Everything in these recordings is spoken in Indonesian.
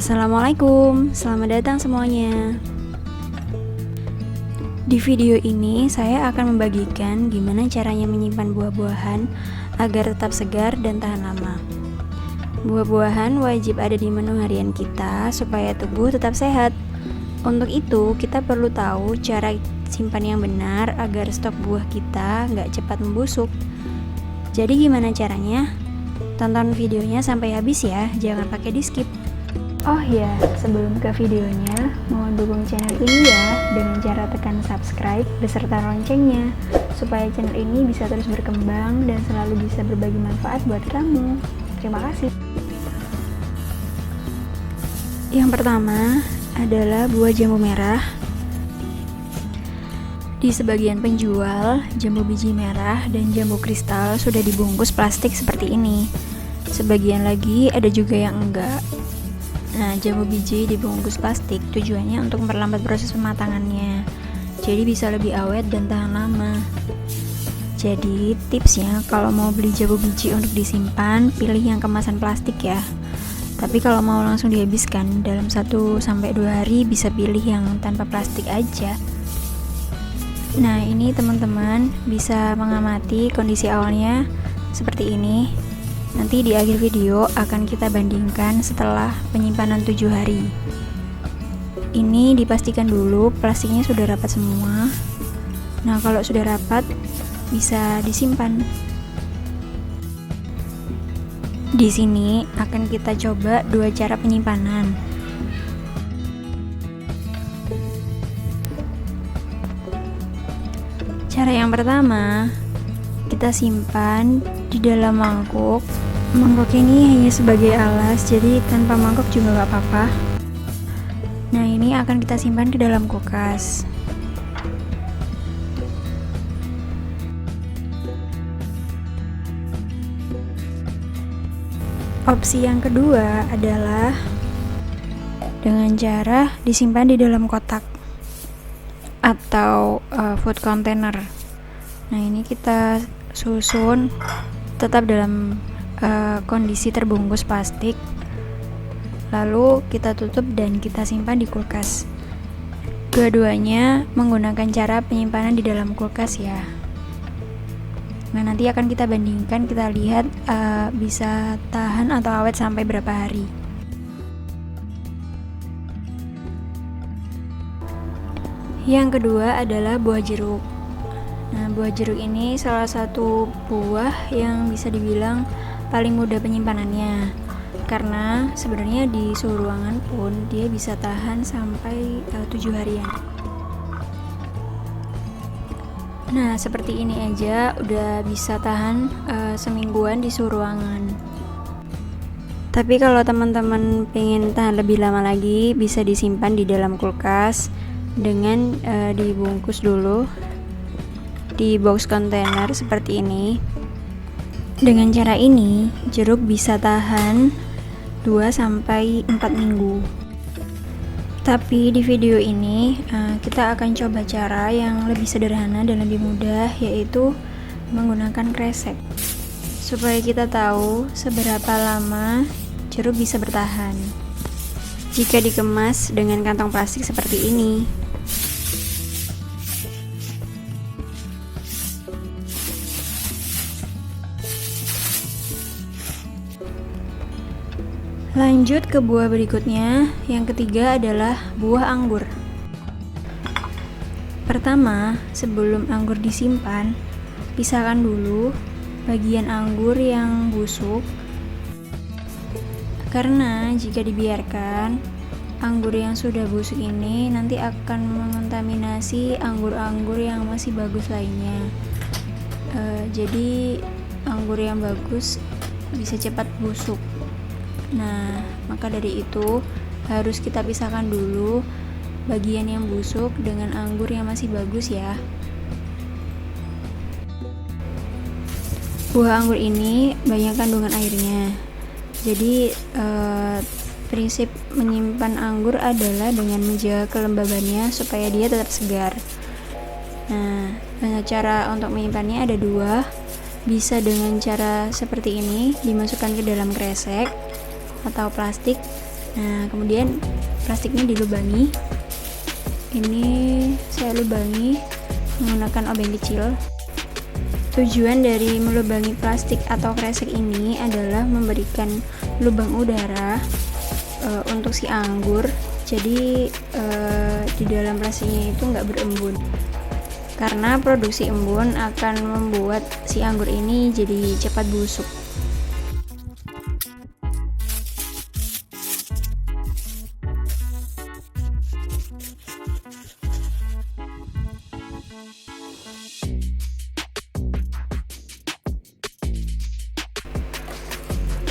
Assalamualaikum, selamat datang semuanya. Di video ini saya akan membagikan gimana caranya menyimpan buah-buahan agar tetap segar dan tahan lama. Buah-buahan wajib ada di menu harian kita supaya tubuh tetap sehat. Untuk itu kita perlu tahu cara simpan yang benar agar stok buah kita nggak cepat membusuk. Jadi gimana caranya? Tonton videonya sampai habis ya, jangan pakai di skip. Oh ya, sebelum ke videonya, mohon dukung channel ini ya dengan cara tekan subscribe beserta loncengnya supaya channel ini bisa terus berkembang dan selalu bisa berbagi manfaat buat kamu. Terima kasih. Yang pertama adalah buah jambu merah. Di sebagian penjual, jambu biji merah dan jambu kristal sudah dibungkus plastik seperti ini. Sebagian lagi ada juga yang enggak. Nah, jambu biji dibungkus plastik tujuannya untuk memperlambat proses pematangannya, jadi bisa lebih awet dan tahan lama. Jadi tipsnya kalau mau beli jambu biji untuk disimpan, pilih yang kemasan plastik ya. Tapi kalau mau langsung dihabiskan dalam 1-2 hari, bisa pilih yang tanpa plastik aja. Nah, ini teman-teman bisa mengamati kondisi awalnya seperti ini. Nanti di akhir video akan kita bandingkan setelah penyimpanan 7 hari. Ini dipastikan dulu plastiknya sudah rapat semua. Nah, kalau sudah rapat bisa disimpan. Di sini akan kita coba 2 cara penyimpanan. Cara yang pertama, kita simpan di dalam mangkuk. Mangkuk ini hanya sebagai alas, jadi tanpa mangkuk juga gak apa-apa. Nah, ini akan kita simpan ke dalam kulkas. Opsi yang kedua adalah dengan cara disimpan di dalam kotak atau food container. Nah, ini kita susun tetap dalam kondisi terbungkus plastik, lalu kita tutup dan kita simpan di kulkas. Dua-duanya menggunakan cara penyimpanan di dalam kulkas ya. Nah, nanti akan kita bandingkan, kita lihat bisa tahan atau awet sampai berapa hari. Yang kedua adalah buah jeruk. Nah, buah jeruk ini salah satu buah yang bisa dibilang paling mudah penyimpanannya, karena sebenarnya di suhu ruangan pun dia bisa tahan sampai 7 harian. Nah, seperti ini aja udah bisa tahan semingguan di suhu ruangan. Tapi kalau teman-teman pengen tahan lebih lama lagi, bisa disimpan di dalam kulkas dengan dibungkus dulu di box container seperti ini. Dengan cara ini, jeruk bisa tahan 2-4 minggu. Tapi di video ini kita akan coba cara yang lebih sederhana dan lebih mudah, yaitu menggunakan kresek. Supaya kita tahu seberapa lama jeruk bisa bertahan jika dikemas dengan kantong plastik seperti ini. Lanjut ke buah berikutnya, yang ketiga adalah buah anggur. Pertama, sebelum anggur disimpan, pisahkan dulu bagian anggur yang busuk. Karena jika dibiarkan, anggur yang sudah busuk ini nanti akan mengontaminasi anggur-anggur yang masih bagus lainnya. Jadi anggur yang bagus bisa cepat busuk. Nah, maka dari itu harus kita pisahkan dulu bagian yang busuk dengan anggur yang masih bagus ya. Buah anggur ini banyak kandungan airnya. Jadi prinsip menyimpan anggur adalah dengan menjaga kelembabannya supaya dia tetap segar. Nah, cara untuk menyimpannya ada 2. Bisa dengan cara seperti ini, dimasukkan ke dalam kresek atau plastik, Nah, kemudian plastiknya dilubangi. Ini saya lubangi menggunakan obeng kecil. Tujuan dari melubangi plastik atau kresek ini adalah memberikan lubang udara untuk si anggur. Jadi di dalam plastiknya itu nggak berembun. Karena produksi embun akan membuat si anggur ini jadi cepat busuk.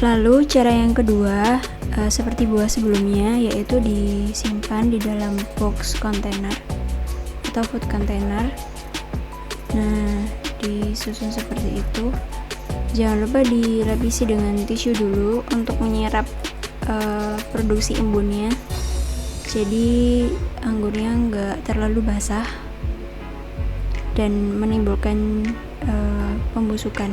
Lalu cara yang kedua, seperti buah sebelumnya, yaitu disimpan di dalam box container atau food container. Nah, disusun seperti itu. Jangan lupa dilapisi dengan tisu dulu untuk menyerap produksi embunnya. Jadi anggurnya nggak terlalu basah dan menimbulkan pembusukan.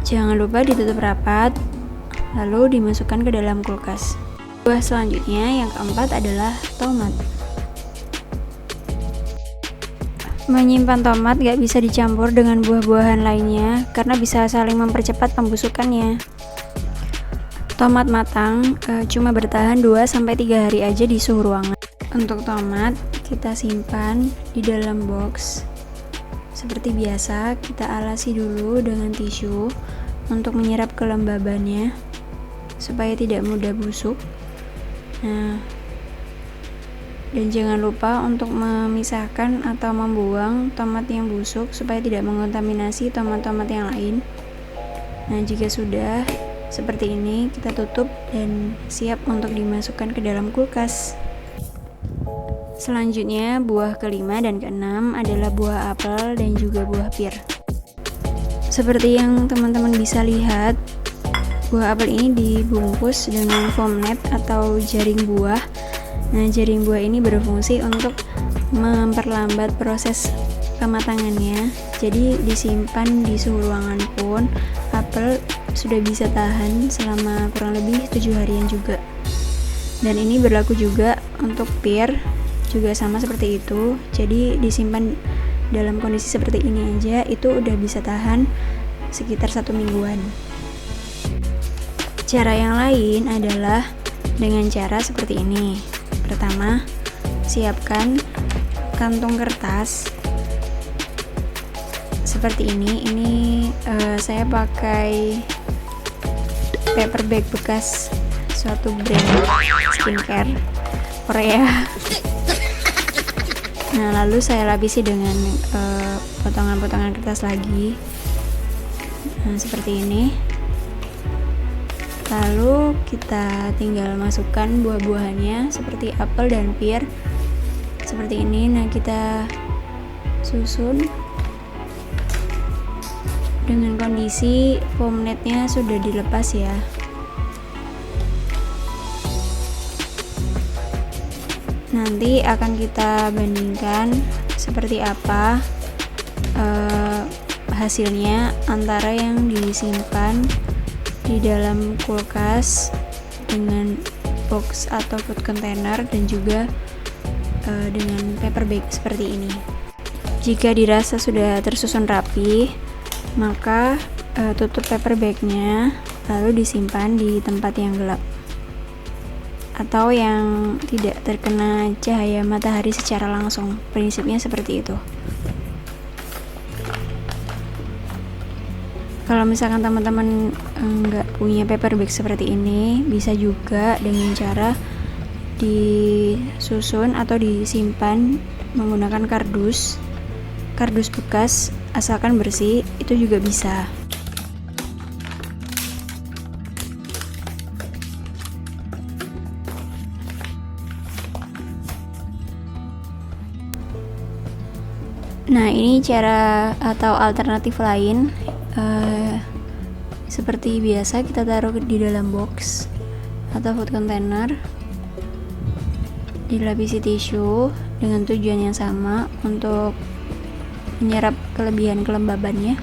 Jangan lupa ditutup rapat, lalu dimasukkan ke dalam kulkas. Buah selanjutnya yang keempat adalah tomat. Menyimpan tomat gak bisa dicampur dengan buah-buahan lainnya karena bisa saling mempercepat pembusukannya. Tomat matang cuma bertahan 2-3 hari aja di suhu ruangan. Untuk tomat kita simpan di dalam box. Seperti biasa, kita alasi dulu dengan tisu untuk menyerap kelembabannya supaya tidak mudah busuk. Nah, dan jangan lupa untuk memisahkan atau membuang tomat yang busuk supaya tidak mengontaminasi tomat-tomat yang lain. Nah, jika sudah seperti ini, kita tutup dan siap untuk dimasukkan ke dalam kulkas. Selanjutnya, buah kelima dan keenam adalah buah apel dan juga buah pir. Seperti yang teman-teman bisa lihat, buah apel ini dibungkus dengan foam net atau jaring buah. Nah, jaring buah ini berfungsi untuk memperlambat proses kematangannya. Jadi disimpan di suhu ruangan pun apel sudah bisa tahan selama kurang lebih 7 harian juga. Dan ini berlaku juga untuk pir, juga sama seperti itu. Jadi disimpan dalam kondisi seperti ini aja itu udah bisa tahan sekitar 1 mingguan. Cara yang lain adalah dengan cara seperti ini. Pertama, siapkan kantung kertas seperti ini. Ini saya pakai paper bag bekas suatu brand skincare Korea. Nah, lalu saya lapisi dengan potongan-potongan kertas lagi. Nah, seperti ini. Lalu kita tinggal masukkan buah-buahannya seperti apel dan pir. Seperti ini. Nah, kita susun dengan kondisi foam netnya sudah dilepas ya. Nanti akan kita bandingkan seperti apa hasilnya antara yang disimpan di dalam kulkas dengan box atau food container dan juga dengan paper bag seperti ini. Jika dirasa sudah tersusun rapi, maka tutup paper bagnya lalu disimpan di tempat yang gelap atau yang tidak terkena cahaya matahari secara langsung. Prinsipnya seperti itu. Kalau misalkan teman-teman nggak punya paper bag seperti ini, bisa juga dengan cara disusun atau disimpan menggunakan kardus bekas, asalkan bersih, itu juga bisa. Nah, ini cara atau alternatif lain. Seperti biasa kita taruh di dalam box atau food container, dilapisi tisu dengan tujuan yang sama untuk menyerap kelebihan kelembabannya.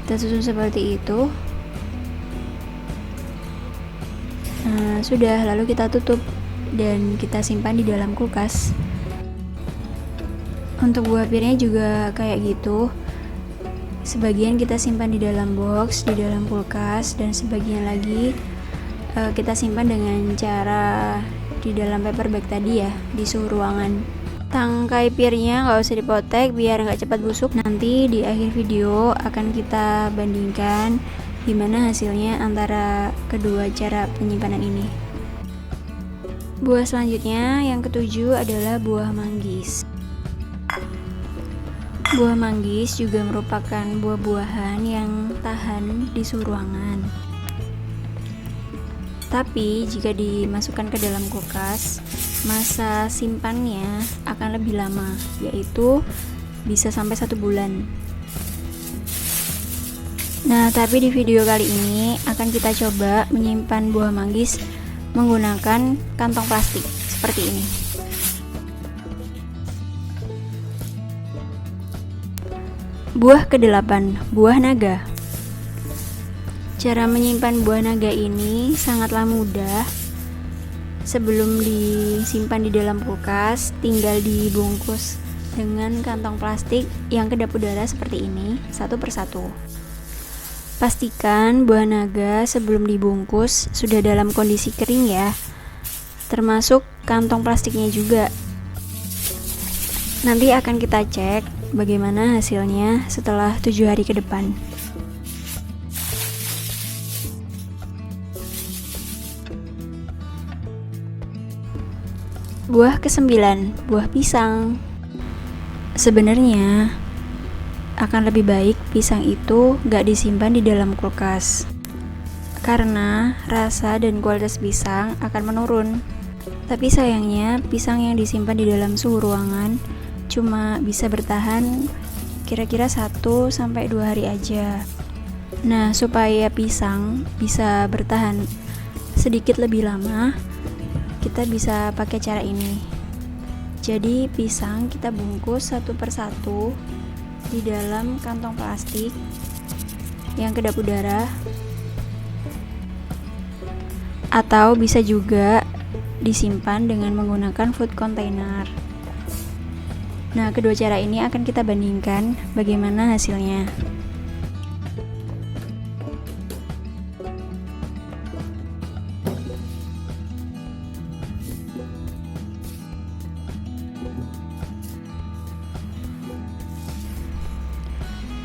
Kita susun seperti itu. Nah, sudah, lalu kita tutup dan kita simpan di dalam kulkas. Untuk buah pirnya juga kayak gitu. Sebagian kita simpan di dalam box, di dalam kulkas, dan sebagian lagi kita simpan dengan cara di dalam paper bag tadi ya, di suhu ruangan. Tangkai pirnya nggak usah dipotek biar nggak cepat busuk. Nanti di akhir video akan kita bandingkan gimana hasilnya antara kedua cara penyimpanan ini. Buah selanjutnya yang ketujuh adalah buah manggis. Buah manggis juga merupakan buah-buahan yang tahan di suhu ruangan. Tapi jika dimasukkan ke dalam kulkas, masa simpannya akan lebih lama, yaitu bisa sampai 1 bulan. Nah, tapi di video kali ini akan kita coba menyimpan buah manggis menggunakan kantong plastik seperti ini. Buah ke-8, buah naga. Cara menyimpan buah naga ini sangatlah mudah. Sebelum disimpan di dalam kulkas, tinggal dibungkus dengan kantong plastik yang kedap udara seperti ini, satu persatu. Pastikan buah naga sebelum dibungkus sudah dalam kondisi kering ya, termasuk kantong plastiknya juga. Nanti akan kita cek bagaimana hasilnya setelah 7 hari ke depan. Buah ke-9, buah pisang. Sebenarnya akan lebih baik pisang itu gak disimpan di dalam kulkas, karena rasa dan kualitas pisang akan menurun. Tapi sayangnya pisang yang disimpan di dalam suhu ruangan cuma bisa bertahan kira-kira 1-2 hari aja. Nah, supaya pisang bisa bertahan sedikit lebih lama, kita bisa pakai cara ini. Jadi pisang kita bungkus satu persatu di dalam kantong plastik yang kedap udara, atau bisa juga disimpan dengan menggunakan food container. Nah, kedua cara ini akan kita bandingkan bagaimana hasilnya.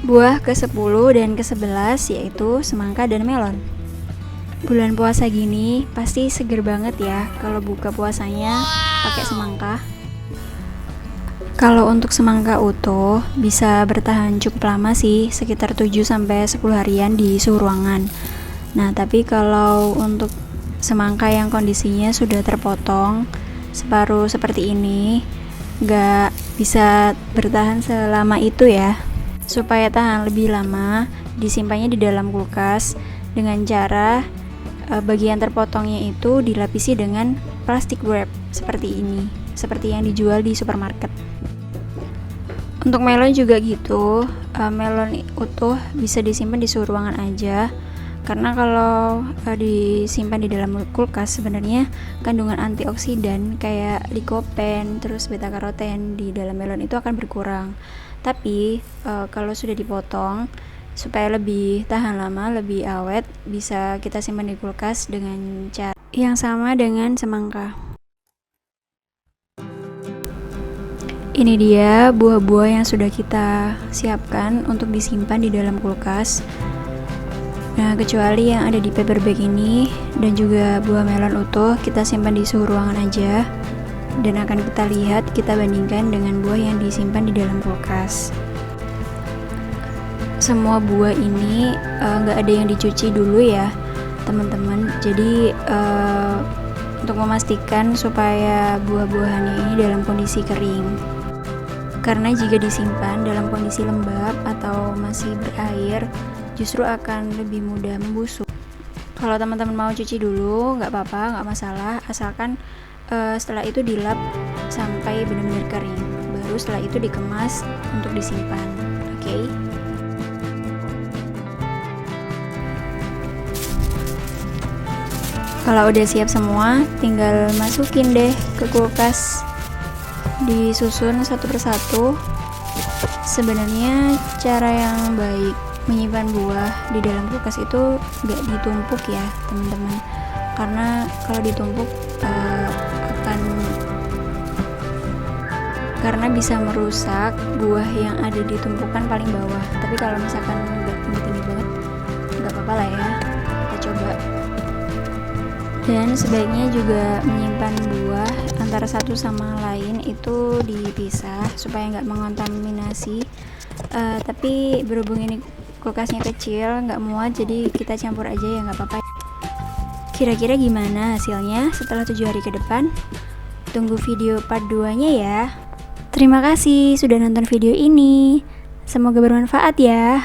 Buah ke-10 dan ke-11 yaitu semangka dan melon. Bulan puasa gini pasti seger banget ya kalau buka puasanya pakai semangka. Kalau untuk semangka utuh bisa bertahan cukup lama sih, sekitar 7-10 harian di suhu ruangan. Nah, tapi kalau untuk semangka yang kondisinya sudah terpotong separuh seperti ini, nggak bisa bertahan selama itu ya. Supaya tahan lebih lama, disimpannya di dalam kulkas dengan cara bagian terpotongnya itu dilapisi dengan plastik wrap seperti ini, seperti yang dijual di supermarket. Untuk melon juga gitu, melon utuh bisa disimpan di suhu ruangan aja, karena kalau disimpan di dalam kulkas sebenarnya kandungan antioksidan kayak lycopene terus beta karoten di dalam melon itu akan berkurang. Tapi kalau sudah dipotong supaya lebih tahan lama, lebih awet, bisa kita simpan di kulkas dengan cara yang sama dengan semangka. Ini dia buah-buah yang sudah kita siapkan untuk disimpan di dalam kulkas. Nah, kecuali yang ada di paper bag ini dan juga buah melon utuh, kita simpan di suhu ruangan aja. Dan akan kita lihat, kita bandingkan dengan buah yang disimpan di dalam kulkas. Semua buah ini nggak ada yang dicuci dulu ya teman-teman. Jadi untuk memastikan supaya buah-buahannya ini dalam kondisi kering, karena jika disimpan dalam kondisi lembab atau masih berair justru akan lebih mudah membusuk. Kalau teman-teman mau cuci dulu nggak apa-apa, nggak masalah, asalkan setelah itu dilap sampai benar-benar kering, baru setelah itu dikemas untuk disimpan. Oke. Kalau udah siap semua, tinggal masukin deh ke kulkas, disusun satu persatu. Sebenarnya cara yang baik menyimpan buah di dalam kulkas itu gak ditumpuk ya teman-teman, karena kalau ditumpuk karena bisa merusak buah yang ada di tumpukan paling bawah. Tapi kalau misalkan nggak tinggi banget, nggak apa-apa lah ya, kita coba. Dan sebaiknya juga menyimpan buah antara satu sama lain itu dipisah supaya nggak mengontaminasi. Tapi berhubung ini kulkasnya kecil, nggak muat, jadi kita campur aja ya, nggak apa-apa. Kira-kira gimana hasilnya setelah 7 hari ke depan? Tunggu video part 2-nya ya. Terima kasih sudah nonton video ini. Semoga bermanfaat ya.